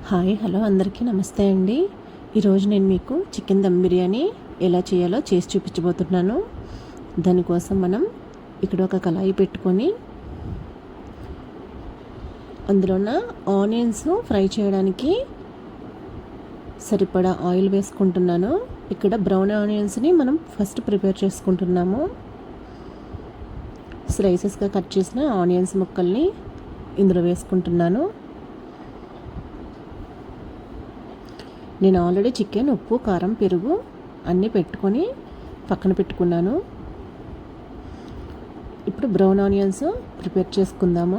Hi hello అందరికీ నమస్తే అండి. ఈరోజు నేను మీకు చికెన్ దమ్ బిర్యానీ ఎలా చేయాలో చేసి చూపించబోతున్నాను. దానికోసం మనం ఇక్కడ ఒక కళాయి పెట్టుకొని అందులోన ఆనియన్స్ ఫ్రై చేయడానికి సరిపడా ఆయిల్ వేసుకుంటున్నాను. ఇక్కడ బ్రౌన్ ఆనియన్స్ని మనం ఫస్ట్ ప్రిపేర్ చేసుకుంటున్నాము. స్లైసెస్గా కట్ చేసిన ఆనియన్స్ ముక్కల్ని ఇందులో వేసుకుంటున్నాను. నేను ఆల్రెడీ చికెన్, ఉప్పు, కారం, పెరుగు అన్నీ పెట్టుకొని పక్కన పెట్టుకున్నాను. ఇప్పుడు బ్రౌన్ ఆనియన్స్ ప్రిపేర్ చేసుకుందాము.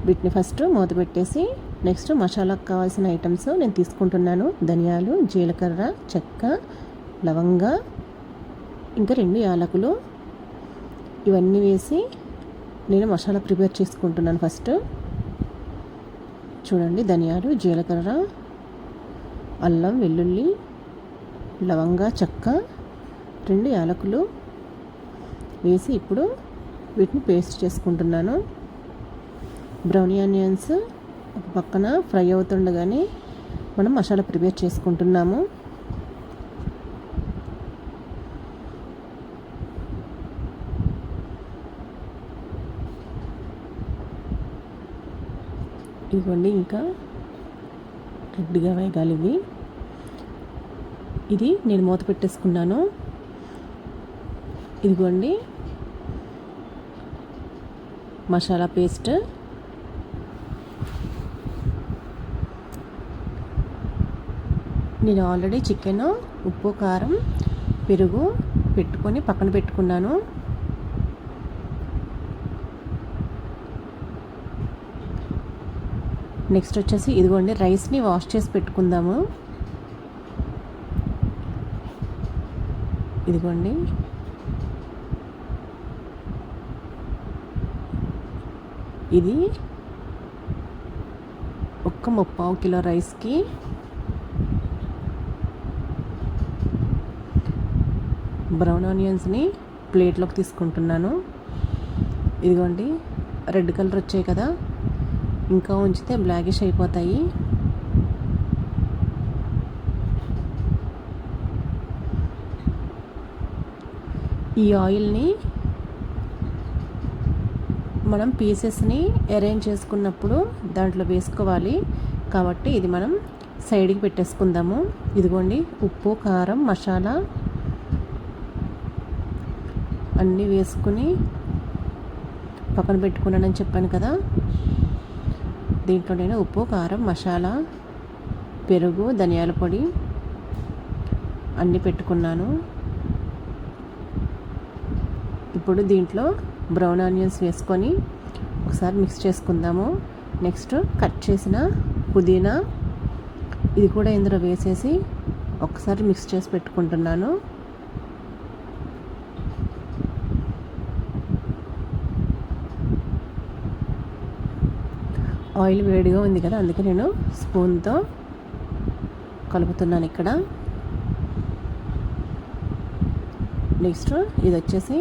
వీటిని ఫస్ట్ మూత పెట్టేసి నెక్స్ట్ మసాలాకు కావాల్సిన ఐటమ్స్ నేను తీసుకుంటున్నాను. ధనియాలు, జీలకర్ర, చెక్క, లవంగ, ఇంకా 2 యాలకులు ఇవన్నీ వేసి నేను మసాలా ప్రిపేర్ చేసుకుంటున్నాను. ఫస్ట్ చూడండి, ధనియాలు, జీలకర్ర, అల్లం, వెల్లుల్లి, లవంగ, చెక్క, 2 యాలకులు వేసి ఇప్పుడు వీటిని పేస్ట్ చేసుకుంటున్నాను. బ్రౌన్ ఆనియన్స్ ఒక పక్కన ఫ్రై అవుతుండగానే మనం మసాలా ప్రిపేర్ చేసుకుంటున్నాము. ఇదిగోండి, ఇంకా గట్టిగా వేగాలి ఇది నేను మూత పెట్టేసుకున్నాను. ఇదిగోండి మసాలా పేస్ట్. నేను ఆల్రెడీ చికెన్, ఉప్పు, కారం, పెరుగు పెట్టుకొని పక్కన పెట్టుకున్నాను. నెక్స్ట్ వచ్చేసి ఇదిగోండి రైస్ని వాష్ చేసి పెట్టుకుందాము. ఇదిగోండి ఇది ఒక్క 3/4 కిలో రైస్కి బ్రౌన్ ఆనియన్స్ని ప్లేట్లోకి తీసుకుంటున్నాను. ఇదిగోండి రెడ్ కలర్ వచ్చాయి కదా, ఇంకా ఉంచితే బ్లాకిష్ అయిపోతాయి. ఈ ఆయిల్ని మనం పీసెస్ని అరేంజ్ చేసుకున్నప్పుడు దాంట్లో వేసుకోవాలి కాబట్టి ఇది మనం సైడ్కి పెట్టేసుకుందాము. ఇదిగోండి ఉప్పు, కారం, మసాలా అన్నీ వేసుకుని పక్కన పెట్టుకున్నానని చెప్పాను కదా. దీంట్లో నేను ఉప్పు, కారం, మసాలా, పెరుగు, ధనియాల పొడి అన్నీ పెట్టుకున్నాను. ఇప్పుడు దీంట్లో బ్రౌన్ ఆనియన్స్ వేసుకొని ఒకసారి మిక్స్ చేసుకుందాము. నెక్స్ట్ కట్ చేసిన పుదీనా ఇది కూడా ఇందులో వేసేసి ఒకసారి మిక్స్ చేసి పెట్టుకుంటున్నాను. ఆయిల్ వేడిగా ఉంది కదా, అందుకే నేను స్పూన్తో కలుపుతున్నాను ఇక్కడ. నెక్స్ట్ ఇది వచ్చేసి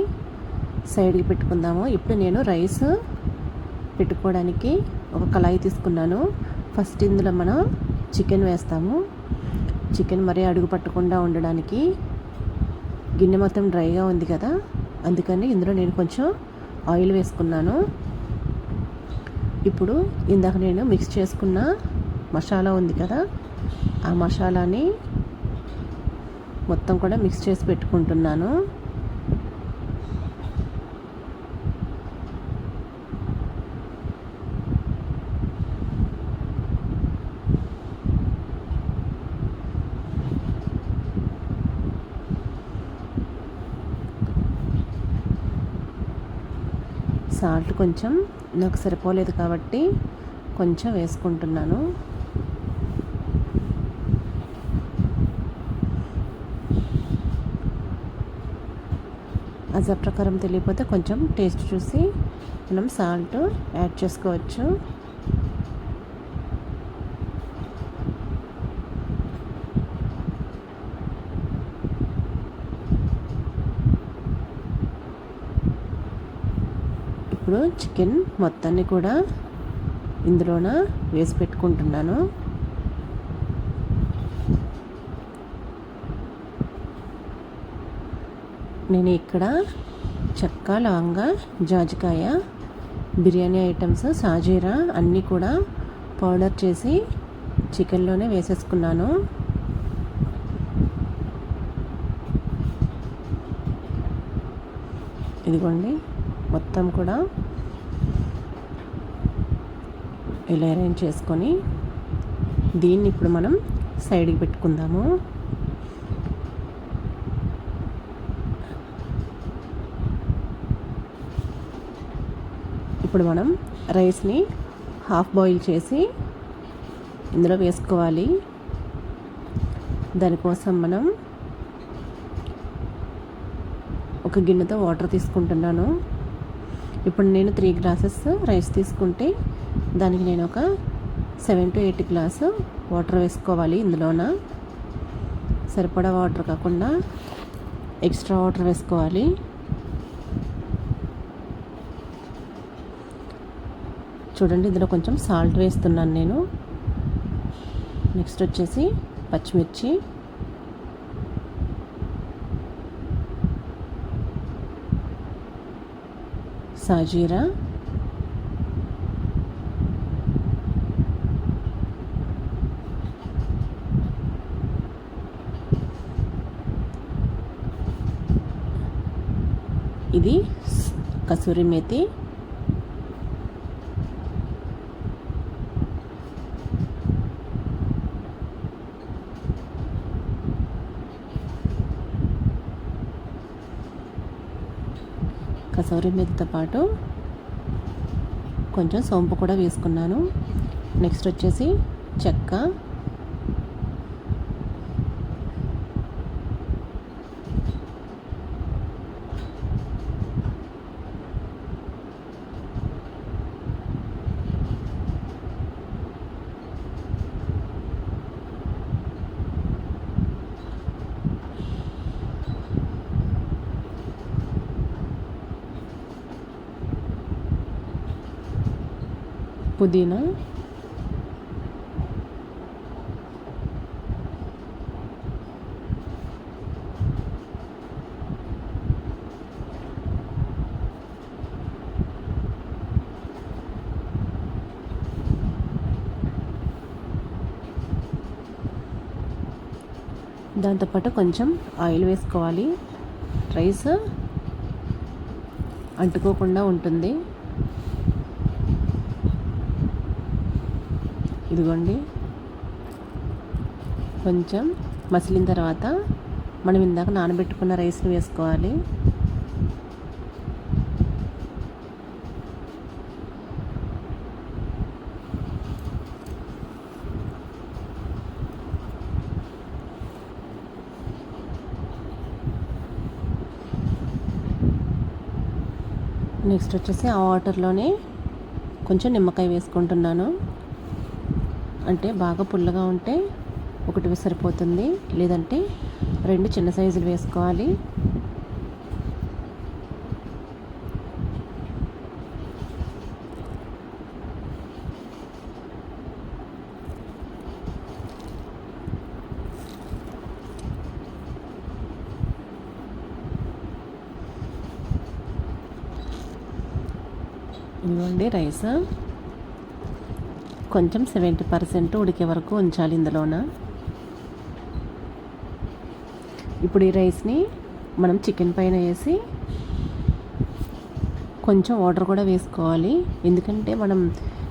సైడ్కి పెట్టుకుందాము. ఇప్పుడు నేను రైస్ పెట్టుకోవడానికి ఒక కళాయి తీసుకున్నాను. ఫస్ట్ ఇందులో మనం చికెన్ వేస్తాము. చికెన్ మరీ అడుగు పట్టకుండా ఉండడానికి గిన్నె మొత్తం డ్రైగా ఉంది కదా, అందుకని ఇందులో నేను కొంచెం ఆయిల్ వేసుకున్నాను. ఇప్పుడు ఇందాక నేను మిక్స్ చేసుకున్న మసాలా ఉంది కదా, ఆ మసాలాని మొత్తం కూడా మిక్స్ చేసి పెట్టుకుంటున్నాను. సాల్ట్ కొంచెం నాకు సరిపోలేదు కాబట్టి కొంచెం వేసుకుంటున్నాను. అజా ప్రకారం తెలియకపోతే కొంచెం టేస్ట్ చూసి మనం సాల్ట్ యాడ్ చేసుకోవచ్చు. ఇప్పుడు చికెన్ మొత్తాన్ని కూడా ఇందులోన వేసి పెట్టుకుంటున్నాను. నేను ఇక్కడ చెక్క, లవంగ, జాజికాయ, బిర్యానీ ఐటమ్స్, సాజీరా అన్నీ కూడా పౌడర్ చేసి చికెన్లోనే వేసేసుకున్నాను. ఇదిగోండి మొత్తం కూడా ఇలా అరేంజ్ చేసుకొని దీన్ని ఇప్పుడు మనం సైడ్కి పెట్టుకుందాము. ఇప్పుడు మనం రైస్ని హాఫ్ బాయిల్ చేసి ఇందులో వేసుకోవాలి. దానికోసం మనం ఒక గిన్నెతో వాటర్ తీసుకుంటున్నాను. ఇప్పుడు నేను 3 గ్లాసెస్ రైస్ తీసుకుంటే దానికి నేను ఒక 7 to 8 గ్లాసు వాటర్ వేసుకోవాలి. ఇందులోన సరిపడా వాటర్ కాకుండా ఎక్స్ట్రా వాటర్ వేసుకోవాలి. చూడండి ఇందులో కొంచెం సాల్ట్ వేస్తున్నాను నేను. నెక్స్ట్ వచ్చేసి పచ్చిమిర్చి, సాజీరా, ఇది కసూరి మేతి, కసూరి మేతితో పాటు కొంచెం సోంపు కూడా వేసుకున్నాను. నెక్స్ట్ వచ్చేసి చెక్క, పుదీనా, దాంతోపాటు కొంచెం ఆయిల్ వేసుకోవాలి. రైస్ అంటుకోకుండా ఉంటుంది. ఇదిగోండి కొంచెం మసిలిన తర్వాత మనం ఇందాక నానబెట్టుకున్న రైస్ని వేసుకోవాలి. నెక్స్ట్ వచ్చేసి ఆ వాటర్లోనే కొంచెం నిమ్మకాయ వేసుకుంటున్నాను. అంటే బాగా పుల్లగా ఉంటే ఒకటి సరిపోతుంది, లేదంటే 2 చిన్న సైజులు వేసుకోవాలి. ఇదిగోండి రైస్ కొంచెం 70% ఉడికే వరకు ఉంచాలి ఇందులోన. ఇప్పుడు ఈ రైస్ని మనం చికెన్ పైన వేసి కొంచెం వాటర్ కూడా వేసుకోవాలి. ఎందుకంటే మనం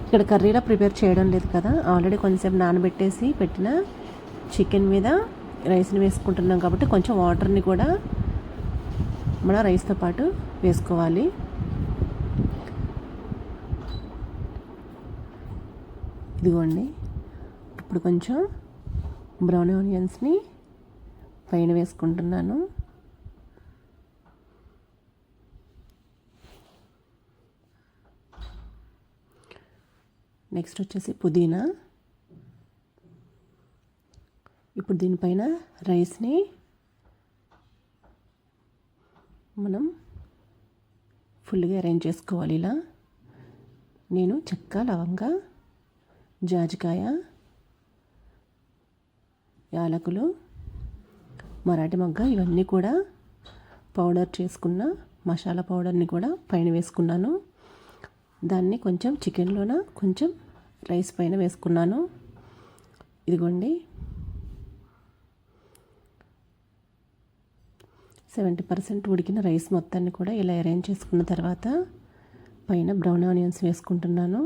ఇక్కడ కర్రీలా ప్రిపేర్ చేయడం లేదు కదా, ఆల్రెడీ కొంచెంసేపు నానబెట్టేసి పెట్టిన చికెన్ మీద రైస్ని వేసుకుంటున్నాం కాబట్టి కొంచెం వాటర్ని కూడా మన రైస్తో పాటు వేసుకోవాలి. ఇదిగోండి ఇప్పుడు కొంచెం బ్రౌన్ ఆనియన్స్ని పైన వేసుకుంటున్నాను. నెక్స్ట్ వచ్చేసి పుదీనా. ఇప్పుడు దీనిపైన రైస్ని మనం ఫుల్గా అరేంజ్ చేసుకోవాలి. ఇలా నేను చెక్క, లవంగ, జాజికాయ, యాలకులు, మరాఠీ మొగ్గ ఇవన్నీ కూడా పౌడర్ చేసుకున్న మసాలా పౌడర్ని కూడా పైన వేసుకున్నాను. దాన్ని కొంచెం చికెన్లోన కొంచెం రైస్ పైన వేసుకున్నాను. ఇదిగోండి 70% ఉడికిన రైస్ మొత్తాన్ని కూడా ఇలా అరేంజ్ చేసుకున్న తర్వాత పైన బ్రౌన్ ఆనియన్స్ వేసుకుంటున్నాను.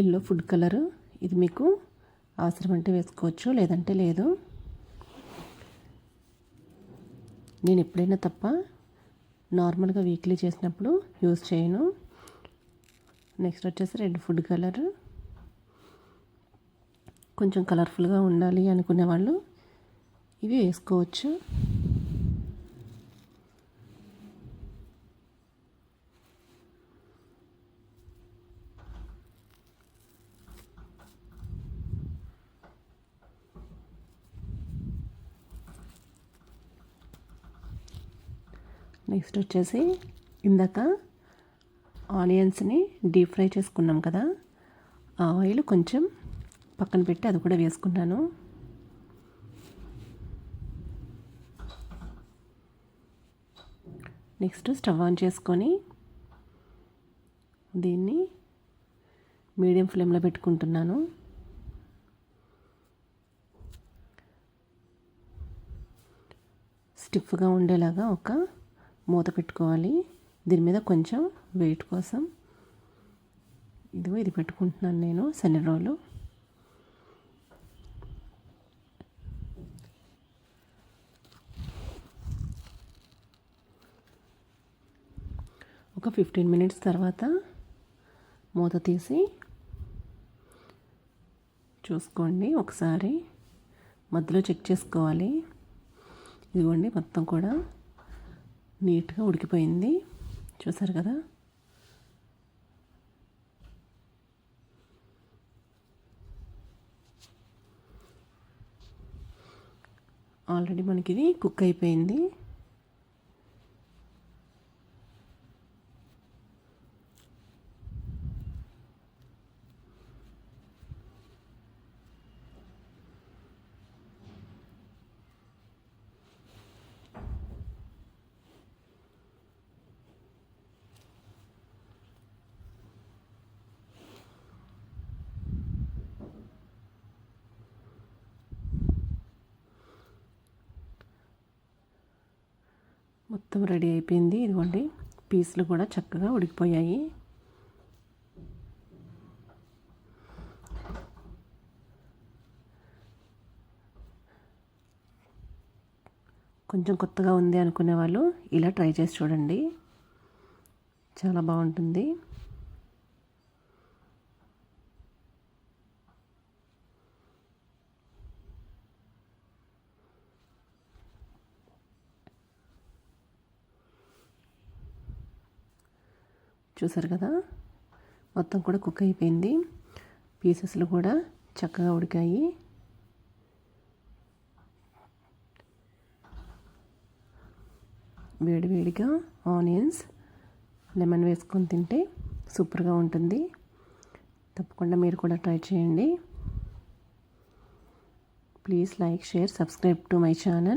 ఎల్లో ఫుడ్ కలర్, ఇది మీకు అవసరం అంటే వేసుకోవచ్చు, లేదంటే లేదు. నేను ఎప్పుడైనా తప్ప నార్మల్గా వీక్లీ చేసినప్పుడు యూజ్ చేయను. నెక్స్ట్ వచ్చేసి రెడ్ ఫుడ్ కలర్. కొంచెం కలర్ఫుల్గా ఉండాలి అనుకునే వాళ్ళు ఇవి వేసుకోవచ్చు. నెక్స్ట్ వచ్చేసి ఇందాక ఆనియన్స్ని డీప్ ఫ్రై చేసుకున్నాం కదా, ఆ ఆయిల్ కొంచెం పక్కన పెట్టి అది కూడా వేసుకున్నాను. నెక్స్ట్ స్టవ్ ఆన్ చేసుకొని దీన్ని మీడియం ఫ్లేమ్లో పెట్టుకుంటున్నాను. స్టిఫ్గా ఉండేలాగా ఒక మూత పెట్టుకోవాలి. దీని మీద కొంచెం వెయిట్ కోసం ఇది పెట్టుకుంటున్నాను నేను శనగ రోలు. ఒక 15 మినిట్స్ తర్వాత మూత తీసి చూసుకోండి ఒకసారి, మధ్యలో చెక్ చేసుకోవాలి. ఇదిగోండి మొత్తం కూడా నీట్గా ఉడికిపోయింది, చూసారు కదా. ఆల్రెడీ మనకి ఇది కుక్ అయిపోయింది. మొత్తం రెడీ అయిపోయింది. ఇదిగోండి పీసులు కూడా చక్కగా ఉడికిపోయాయి. కొంచెం కొత్తగా ఉంది అనుకునే వాళ్ళు ఇలా ట్రై చేసి చూడండి, చాలా బాగుంటుంది. చూసారు కదా, మొత్తం కూడా కుక్ అయిపోయింది. పీసెస్లు కూడా చక్కగా ఉడికాయి. వేడివేడిగా ఆనియన్స్, లెమన్ వేసుకొని తింటే సూపర్గా ఉంటుంది. తప్పకుండా మీరు కూడా ట్రై చేయండి. Please like, share, subscribe to my channel.